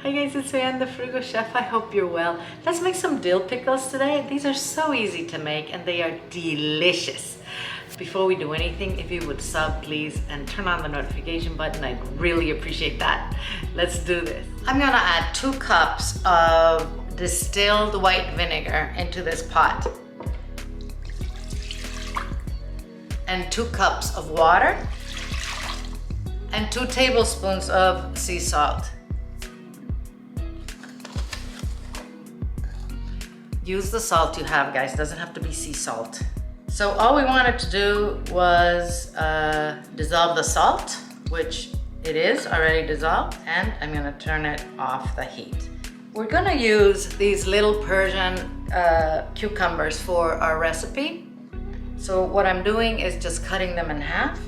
Hi guys, it's Anne, the Frugal Chef. I hope you're well. Let's make some dill pickles today. These are so easy to make and they are delicious. Before we do anything, if you would sub please and turn on the notification button, I'd really appreciate that. Let's do this. I'm gonna add 2 cups of distilled white vinegar into this pot. And 2 cups of water. And 2 tablespoons of sea salt. Use the salt you have, guys. It doesn't have to be sea salt. So all we wanted to do was dissolve the salt, which it is already dissolved, and I'm gonna turn it off the heat. We're gonna use these little Persian cucumbers for our recipe. So what I'm doing is just cutting them in half.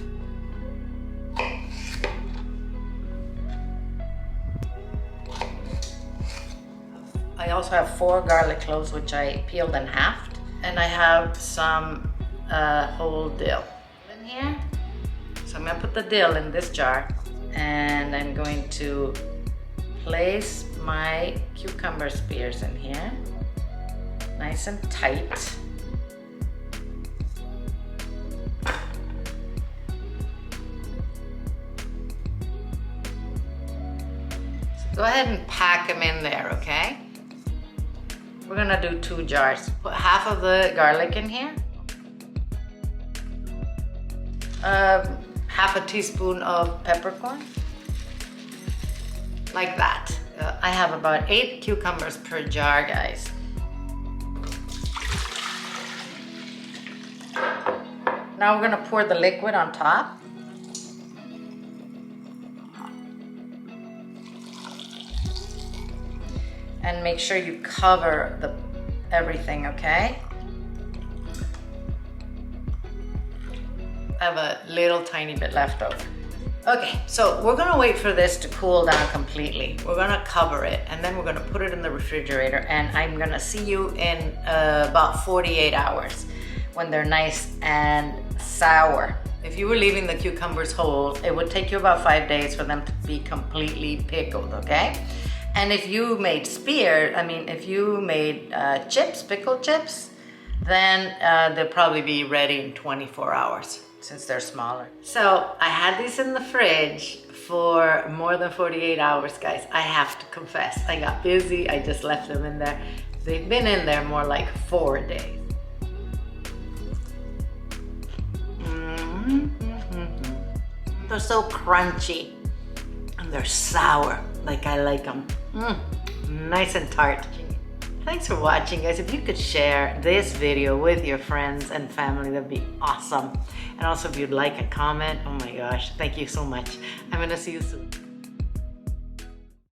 I also have 4 garlic cloves, which I peeled and halved. And I have some whole dill in here. So I'm gonna put the dill in this jar and I'm going to place my cucumber spears in here, nice and tight. So go ahead and pack them in there, okay? We're gonna do 2 jars. Put half of the garlic in here. Half a teaspoon of peppercorn. Like that. I have about 8 cucumbers per jar, guys. Now we're gonna pour the liquid on top. And make sure you cover everything, okay? I have a little tiny bit left over. Okay, so we're gonna wait for this to cool down completely. We're gonna cover it and then we're gonna put it in the refrigerator, and I'm gonna see you in about 48 hours when they're nice and sour. If you were leaving the cucumbers whole, it would take you about 5 days for them to be completely pickled, okay? And if you made if you made chips, pickled chips, then they'll probably be ready in 24 hours since they're smaller. So I had these in the fridge for more than 48 hours, guys. I have to confess, I got busy. I just left them in there. They've been in there more like 4 days. They're so crunchy and they're sour like I like them. Nice and tart. Thanks for watching, guys. If you could share this video with your friends and family, that'd be awesome. And also if you'd like a comment, oh my gosh, thank you so much. I'm gonna see you soon.